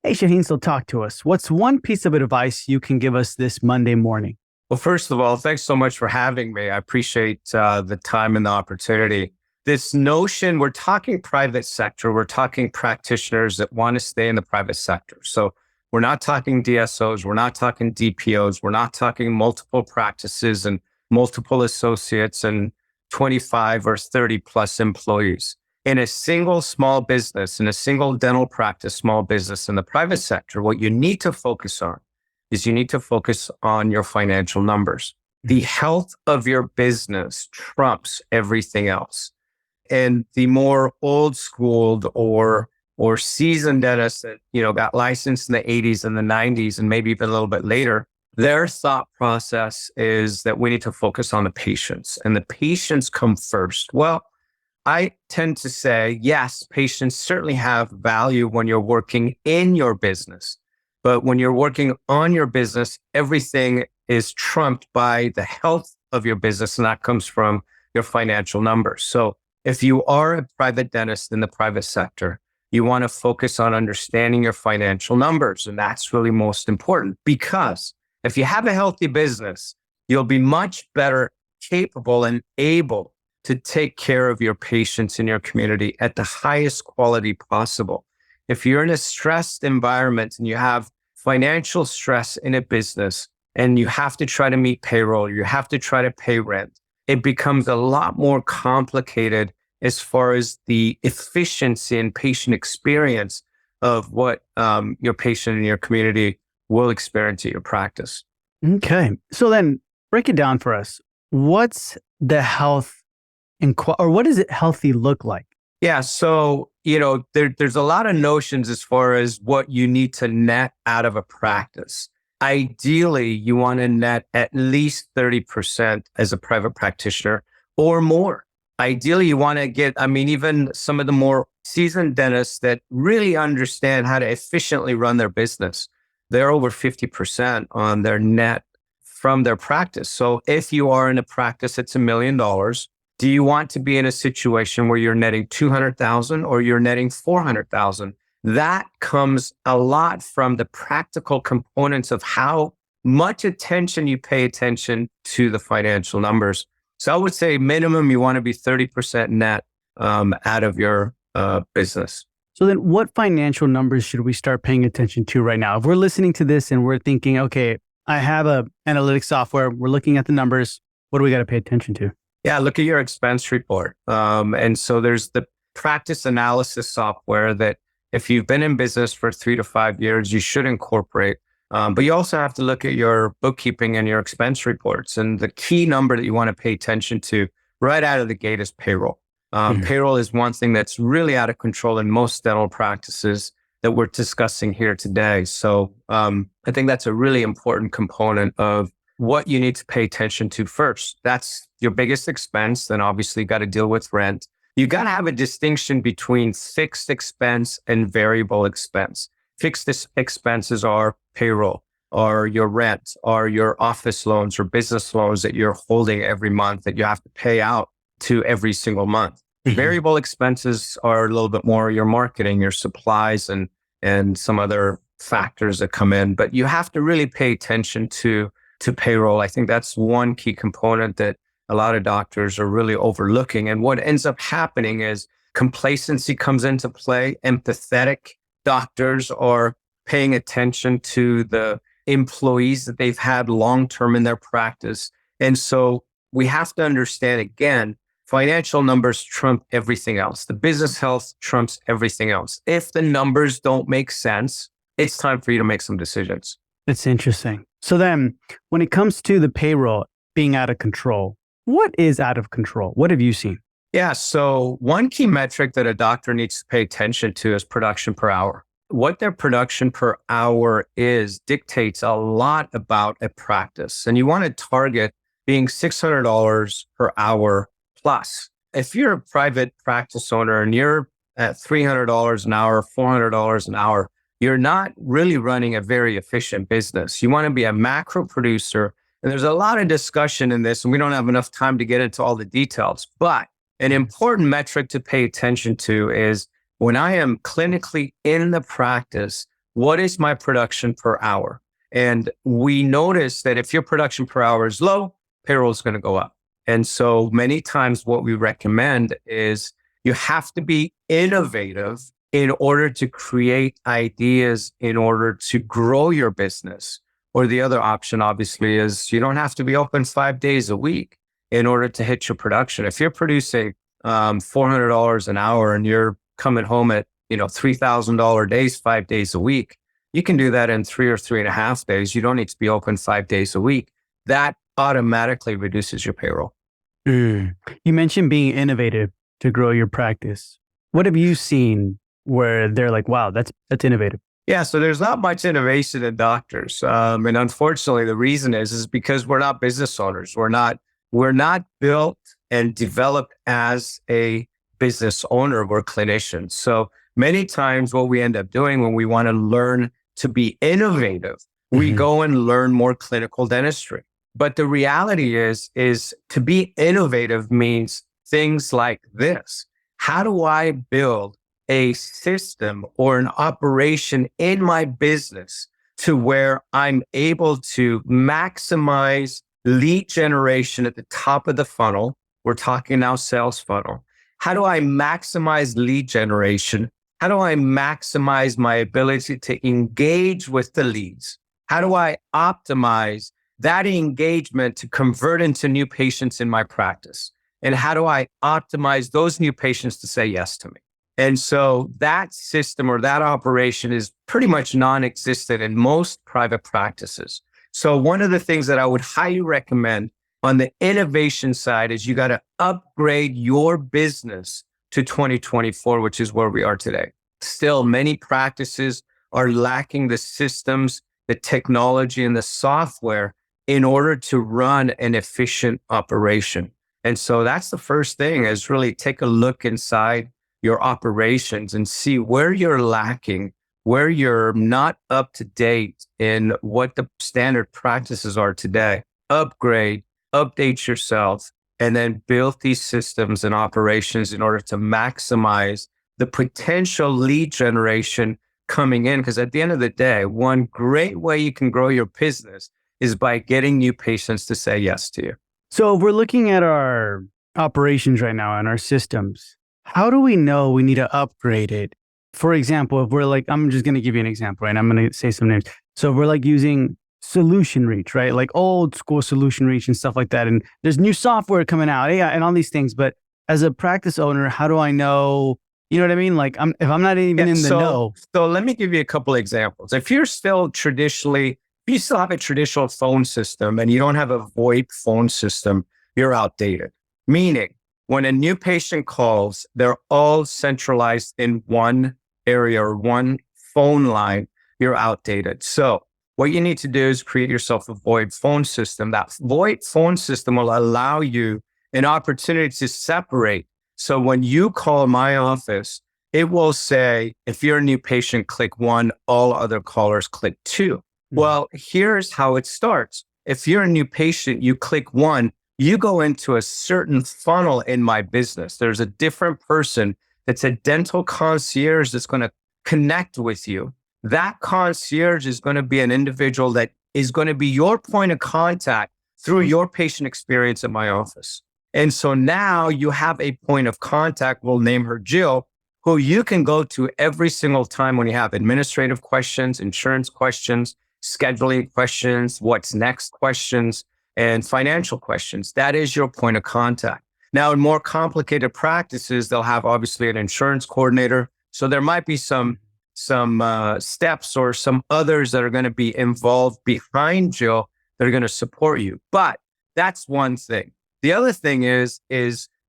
Hey, Shahin, so talk to us. What's one piece of advice you can give us this Monday morning? Well, first of all, thanks so much for having me. I appreciate the time and the opportunity. This notion, we're talking private sector, we're talking practitioners that want to stay in the private sector. So we're not talking DSOs, we're not talking DPOs, we're not talking multiple practices and multiple associates and 25 or 30 plus employees. In a single small business, in a single dental practice, small business in the private sector, what you need to focus on is you need to focus on your financial numbers. The health of your business trumps everything else. And the more old schooled or seasoned dentists that, got licensed in the 80s and the 90s and maybe even a little bit later, their thought process is that we need to focus on the patients and the patients come first. Well, I tend to say, yes, patients certainly have value when you're working in your business. But when you're working on your business, everything is trumped by the health of your business, and that comes from your financial numbers. So if you are a private dentist in the private sector, you want to focus on understanding your financial numbers. And that's really most important, because if you have a healthy business, you'll be much better capable and able to take care of your patients in your community at the highest quality possible. If you're in a stressed environment and you have financial stress in a business and you have to try to meet payroll, you have to try to pay rent, it becomes a lot more complicated as far as the efficiency and patient experience of what your patient in your community will experience at your practice. Okay. So then break it down for us. What's the health or what does it healthy look like? Yeah. So, there's a lot of notions as far as what you need to net out of a practice. Ideally, you want to net at least 30% as a private practitioner or more. Ideally, you want to get, even some of the more seasoned dentists that really understand how to efficiently run their business, they're over 50% on their net from their practice. So if you are in a practice that's $1 million, do you want to be in a situation where you're netting 200,000 or you're netting 400,000? That comes a lot from the practical components of how much attention you pay attention to the financial numbers. So I would say minimum, you want to be 30% net out of your business. So then what financial numbers should we start paying attention to right now? If we're listening to this and we're thinking, okay, I have a analytics software, we're looking at the numbers, what do we got to pay attention to? Yeah, look at your expense report. And so there's the practice analysis software that if you've been in business for 3 to 5 years, you should incorporate. But you also have to look at your bookkeeping and your expense reports. And the key number that you want to pay attention to right out of the gate is payroll. Payroll is one thing that's really out of control in most dental practices that we're discussing here today. So I think that's a really important component of what you need to pay attention to first. That's your biggest expense. Then obviously you got to deal with rent. You got to have a distinction between fixed expense and variable expense. Fixed expenses are payroll, or your rent, or your office loans or business loans that you're holding every month that you have to pay out to every single month. Variable expenses are a little bit more your marketing, your supplies, and some other factors that come in. But you have to really pay attention to payroll. I think that's one key component that a lot of doctors are really overlooking. And what ends up happening is complacency comes into play. Empathetic doctors are paying attention to the employees that they've had long-term in their practice. And so we have to understand, again, financial numbers trump everything else. The business health trumps everything else. If the numbers don't make sense, it's time for you to make some decisions. That's interesting. So then when it comes to the payroll being out of control, what is out of control? What have you seen? Yeah. So one key metric that a doctor needs to pay attention to is production per hour. What their production per hour is dictates a lot about a practice. And you want to target being $600 per hour plus. If you're a private practice owner and you're at $300 an hour, $400 an hour, you're not really running a very efficient business. You want to be a macro producer. And there's a lot of discussion in this, and we don't have enough time to get into all the details. But an important metric to pay attention to is when I am clinically in the practice, what is my production per hour? And we notice that if your production per hour is low, payroll is going to go up. And so many times what we recommend is you have to be innovative in order to create ideas, in order to grow your business. Or the other option, obviously, is you don't have to be open 5 days a week in order to hit your production. If you're producing $400 an hour and you're coming home at $3,000 days, 5 days a week, you can do that in 3 or 3.5 days. You don't need to be open 5 days a week. That automatically reduces your payroll. You mentioned being innovative to grow your practice. What have you seen where they're like, wow, that's innovative? Yeah, so there's not much innovation in doctors. And unfortunately, the reason is because we're not business owners. We're not built and developed as a business owner. We're clinicians. So many times what we end up doing when we want to learn to be innovative, we go and learn more clinical dentistry. But the reality is to be innovative means things like this. How do I build a system or an operation in my business to where I'm able to maximize lead generation at the top of the funnel? We're talking now sales funnel. How do I maximize lead generation? How do I maximize my ability to engage with the leads? How do I optimize that engagement to convert into new patients in my practice? And how do I optimize those new patients to say yes to me? And so that system or that operation is pretty much non-existent in most private practices. So one of the things that I would highly recommend on the innovation side is you got to upgrade your business to 2024, which is where we are today. Still, many practices are lacking the systems, the technology, and the software in order to run an efficient operation. And so that's the first thing, is really take a look inside your operations and see where you're lacking, where you're not up to date in what the standard practices are today. Upgrade, update yourself, and then build these systems and operations in order to maximize the potential lead generation coming in. Because at the end of the day, one great way you can grow your business is by getting new patients to say yes to you. So if we're looking at our operations right now and our systems, how do we know we need to upgrade it? For example, if we're like, I'm just going to give you an example, right? I'm going to say some names. So if we're like using Solution Reach, right? Like old school Solution Reach and stuff like that. And there's new software coming out, yeah, and all these things. But as a practice owner, how do I know, you know what I mean? Like if I'm not even in the know. So let me give you a couple examples. If you still have a traditional phone system and you don't have a VoIP phone system, you're outdated. Meaning, when a new patient calls, they're all centralized in one area or one phone line, you're outdated. So what you need to do is create yourself a VoIP phone system. That VoIP phone system will allow you an opportunity to separate. So when you call my office, it will say, if you're a new patient, click 1, all other callers click 2. Well, here's how it starts. If you're a new patient, you click 1, you go into a certain funnel in my business. There's a different person that's a dental concierge that's going to connect with you. That concierge is going to be an individual that is going to be your point of contact through your patient experience at my office. And so now you have a point of contact, we'll name her Jill, who you can go to every single time when you have administrative questions, insurance questions, scheduling questions, what's next questions, and financial questions. That is your point of contact. Now, in more complicated practices, they'll have obviously an insurance coordinator. So there might be some steps or some others that are going to be involved behind Jill that are going to support you. But that's one thing. The other thing is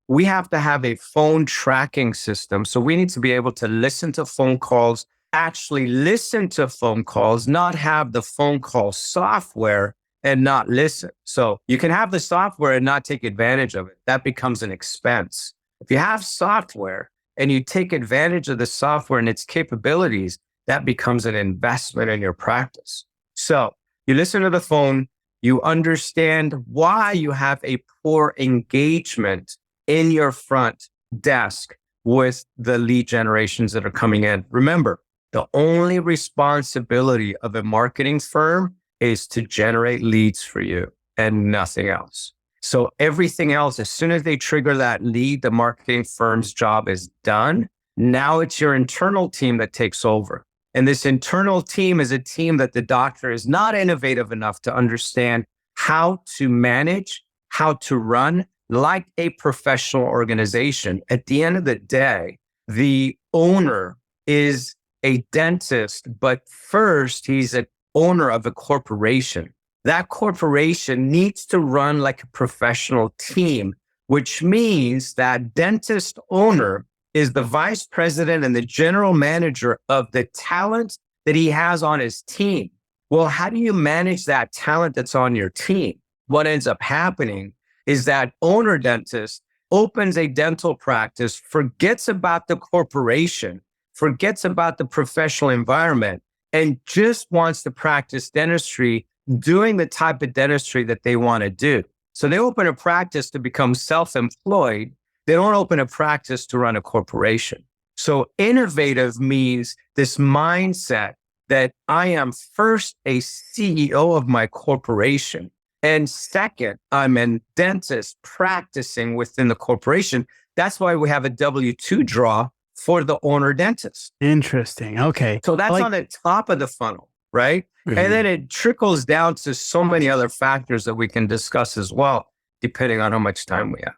we have to have a phone tracking system. So we need to be able to listen to phone calls, actually listen to phone calls, not have the phone call software and not listen. So you can have the software and not take advantage of it. That becomes an expense. If you have software and you take advantage of the software and its capabilities, that becomes an investment in your practice. So you listen to the phone, you understand why you have a poor engagement in your front desk with the lead generations that are coming in. Remember, The only responsibility of a marketing firm is to generate leads for you and nothing else. So everything else, as soon as they trigger that lead, the marketing firm's job is done. Now it's your internal team that takes over. And this internal team is a team that the doctor is not innovative enough to understand how to manage, how to run like a professional organization. At the end of the day, the owner is a dentist, but first he's an owner of a corporation. That corporation needs to run like a professional team, which means that dentist owner is the vice president and the general manager of the talent that he has on his team. Well, how do you manage that talent that's on your team? What ends up happening is that owner dentist opens a dental practice, forgets about the corporation, forgets about the professional environment, and just wants to practice dentistry, doing the type of dentistry that they want to do. So they open a practice to become self-employed. They don't open a practice to run a corporation. So innovative means this mindset that I am first a CEO of my corporation. And second, I'm a dentist practicing within the corporation. That's why we have a W-2 draw for the owner dentist. Interesting. Okay. So that's on the top of the funnel, right? Mhm. And then it trickles down to so many other factors that we can discuss as well, depending on how much time we have.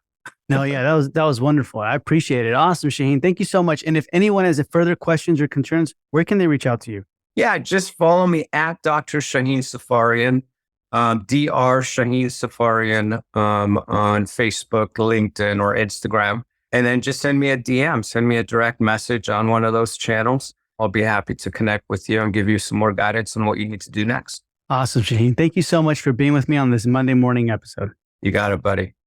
No, yeah, that was wonderful. I appreciate it. Awesome, Shahin. Thank you so much. And if anyone has further questions or concerns, where can they reach out to you? Yeah, just follow me at Dr. Shahin Safarian, Dr. Shahin Safarian on Facebook, LinkedIn, or Instagram. And then just send me a DM, send me a direct message on one of those channels. I'll be happy to connect with you and give you some more guidance on what you need to do next. Awesome, Shahin. Thank you so much for being with me on this Monday morning episode. You got it, buddy.